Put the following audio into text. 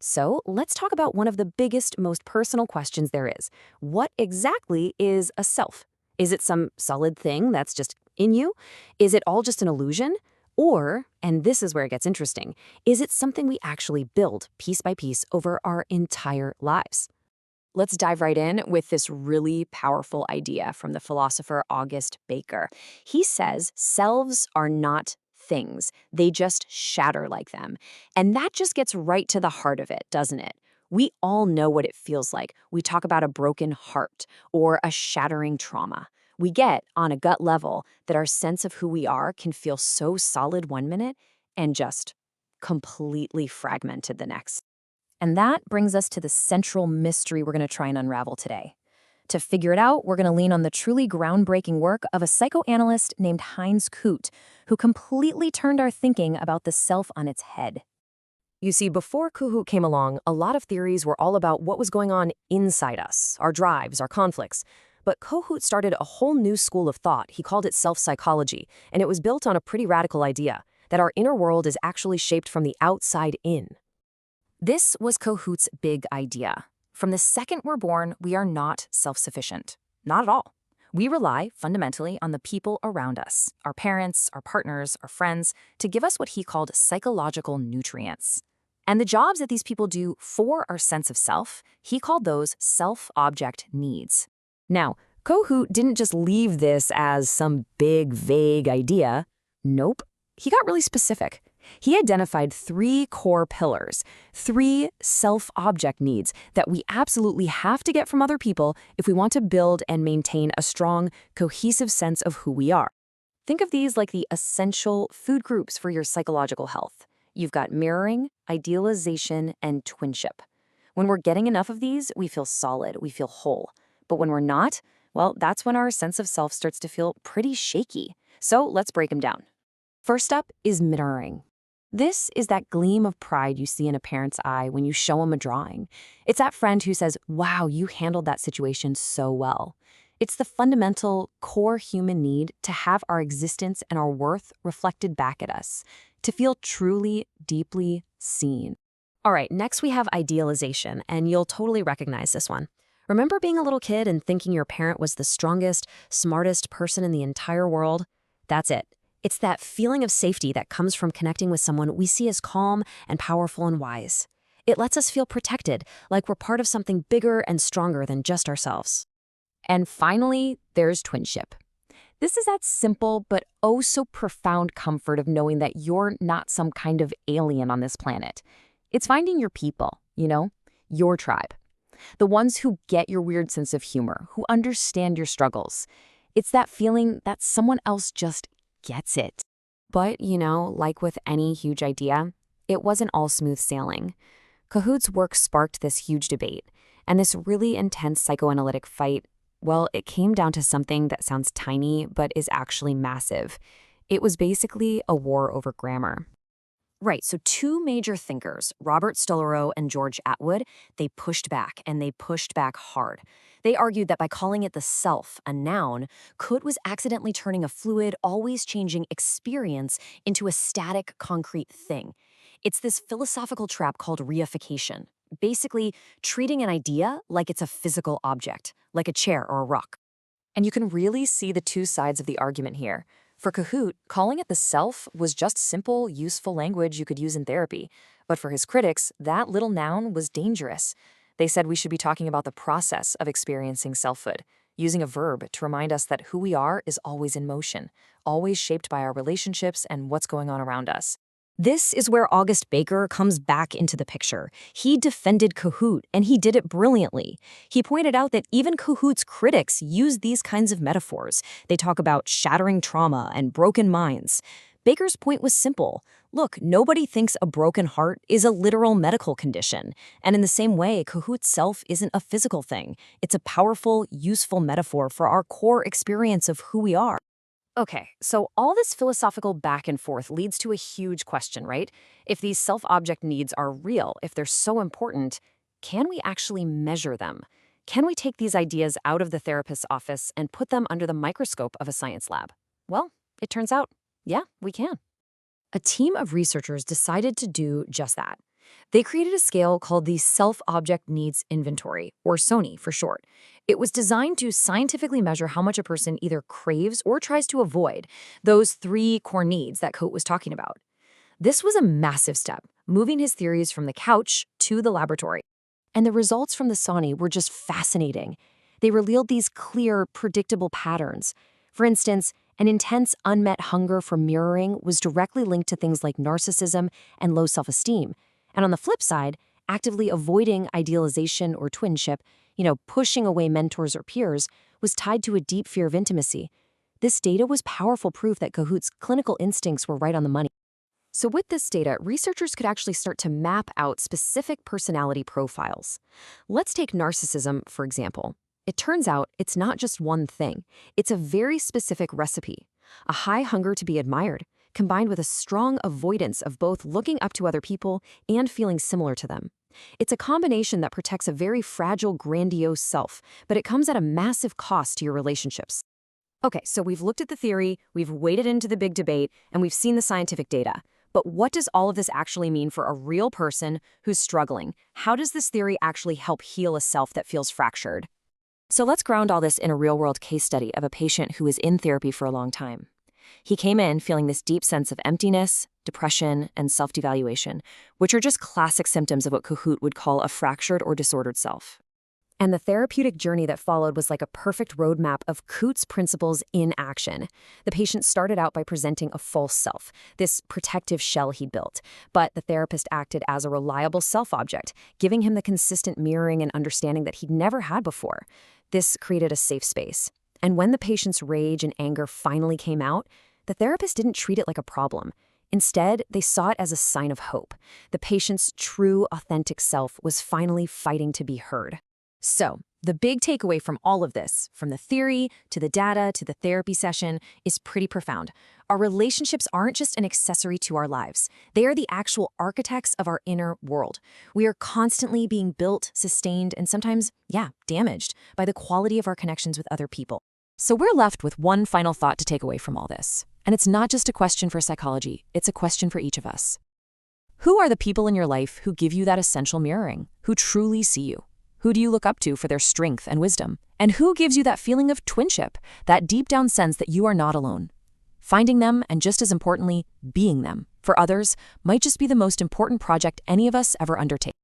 So let's talk about one of the biggest, most personal questions there is. What exactly is a self? Is it some solid thing that's just in you? Is it all just an illusion? Or, and this is where it gets interesting, is it something we actually build piece by piece over our entire lives? Let's dive right in with this really powerful idea from the philosopher August Baker. He says selves are not things, they just shatter like them. And that just gets right to the heart of it, doesn't it? We all know what it feels like. We talk about a broken heart or a shattering trauma. We get, on a gut level, that our sense of who we are can feel so solid one minute and just completely fragmented the next. And that brings us to the central mystery we're going to try and unravel today. To figure it out, we're going to lean on the truly groundbreaking work of a psychoanalyst named Heinz Kut, who completely turned our thinking about the self on its head. You see, before Kohut came along, a lot of theories were all about what was going on inside us, our drives, our conflicts. But Kohut started a whole new school of thought. He called it self-psychology, and it was built on a pretty radical idea, that our inner world is actually shaped from the outside in. This was Kohut's big idea. From the second we're born, we are not self-sufficient. Not at all. We rely, fundamentally, on the people around us, our parents, our partners, our friends, to give us what he called psychological nutrients. And the jobs that these people do for our sense of self, he called those self-object needs. Now, Kohut didn't just leave this as some big, vague idea. Nope. He got really specific. He identified 3 core pillars, 3 self-object needs that we absolutely have to get from other people if we want to build and maintain a strong, cohesive sense of who we are. Think of these like the essential food groups for your psychological health. You've got mirroring, idealization, and twinship. When we're getting enough of these, we feel solid, we feel whole. But when we're not, well, that's when our sense of self starts to feel pretty shaky. So let's break them down. First up is mirroring. This is that gleam of pride you see in a parent's eye when you show them a drawing. It's that friend who says, wow, you handled that situation so well. It's the fundamental, core human need to have our existence and our worth reflected back at us, to feel truly, deeply seen. All right, next we have idealization, and you'll totally recognize this one. Remember being a little kid and thinking your parent was the strongest, smartest person in the entire world? That's it. It's that feeling of safety that comes from connecting with someone we see as calm and powerful and wise. It lets us feel protected, like we're part of something bigger and stronger than just ourselves. And finally, there's twinship. This is that simple but oh so profound comfort of knowing that you're not some kind of alien on this planet. It's finding your people, your tribe. The ones who get your weird sense of humor, who understand your struggles. It's that feeling that someone else just gets it. But, like with any huge idea, it wasn't all smooth sailing. Kohut's work sparked this huge debate, and this really intense psychoanalytic fight, well, it came down to something that sounds tiny but is actually massive. It was basically a war over grammar. Right, so 2 major thinkers, Robert Stollerow and George Atwood, they pushed back, and they pushed back hard. They argued that by calling it the self, a noun, Kut was accidentally turning a fluid, always-changing experience into a static, concrete thing. It's this philosophical trap called reification, basically treating an idea like it's a physical object, like a chair or a rock. And you can really see the 2 sides of the argument here. For Kohut, calling it the self was just simple, useful language you could use in therapy. But for his critics, that little noun was dangerous. They said we should be talking about the process of experiencing selfhood, using a verb to remind us that who we are is always in motion, always shaped by our relationships and what's going on around us. This is where August Baker comes back into the picture. He defended Kohut, and he did it brilliantly. He pointed out that even Kohut's critics use these kinds of metaphors. They talk about shattering trauma and broken minds. Baker's point was simple. Look, nobody thinks a broken heart is a literal medical condition. And in the same way, Kohut's self isn't a physical thing. It's a powerful, useful metaphor for our core experience of who we are. Okay, so all this philosophical back and forth leads to a huge question, right? If these self-object needs are real, if they're so important, can we actually measure them? Can we take these ideas out of the therapist's office and put them under the microscope of a science lab? Well, it turns out, yeah, we can. A team of researchers decided to do just that. They created a scale called the Self-Object Needs Inventory, or SONI for short. It was designed to scientifically measure how much a person either craves or tries to avoid those three core needs that Coate was talking about. This was a massive step, moving his theories from the couch to the laboratory. And the results from the SONI were just fascinating. They revealed these clear, predictable patterns. For instance, an intense, unmet hunger for mirroring was directly linked to things like narcissism and low self-esteem. And on the flip side, actively avoiding idealization or twinship, pushing away mentors or peers, was tied to a deep fear of intimacy. This data was powerful proof that Coate's clinical instincts were right on the money. So with this data, researchers could actually start to map out specific personality profiles. Let's take narcissism, for example. It turns out it's not just one thing. It's a very specific recipe. A high hunger to be admired, combined with a strong avoidance of both looking up to other people and feeling similar to them. It's a combination that protects a very fragile, grandiose self, but it comes at a massive cost to your relationships. Okay, so we've looked at the theory, we've waded into the big debate, and we've seen the scientific data. But what does all of this actually mean for a real person who's struggling? How does this theory actually help heal a self that feels fractured? So let's ground all this in a real-world case study of a patient who was in therapy for a long time. He came in feeling this deep sense of emptiness, depression, and self-devaluation, which are just classic symptoms of what Coate would call a fractured or disordered self. And the therapeutic journey that followed was like a perfect roadmap of Coate's principles in action. The patient started out by presenting a false self, this protective shell he'd built, but the therapist acted as a reliable self-object, giving him the consistent mirroring and understanding that he'd never had before. This created a safe space. And when the patient's rage and anger finally came out, the therapist didn't treat it like a problem. Instead, they saw it as a sign of hope. The patient's true, authentic self was finally fighting to be heard. So, the big takeaway from all of this, from the theory to the data to the therapy session, is pretty profound. Our relationships aren't just an accessory to our lives. They are the actual architects of our inner world. We are constantly being built, sustained, and sometimes, damaged by the quality of our connections with other people. So we're left with one final thought to take away from all this. And it's not just a question for psychology, it's a question for each of us. Who are the people in your life who give you that essential mirroring, who truly see you? Who do you look up to for their strength and wisdom? And who gives you that feeling of twinship, that deep down sense that you are not alone? Finding them, and just as importantly, being them, for others, might just be the most important project any of us ever undertake.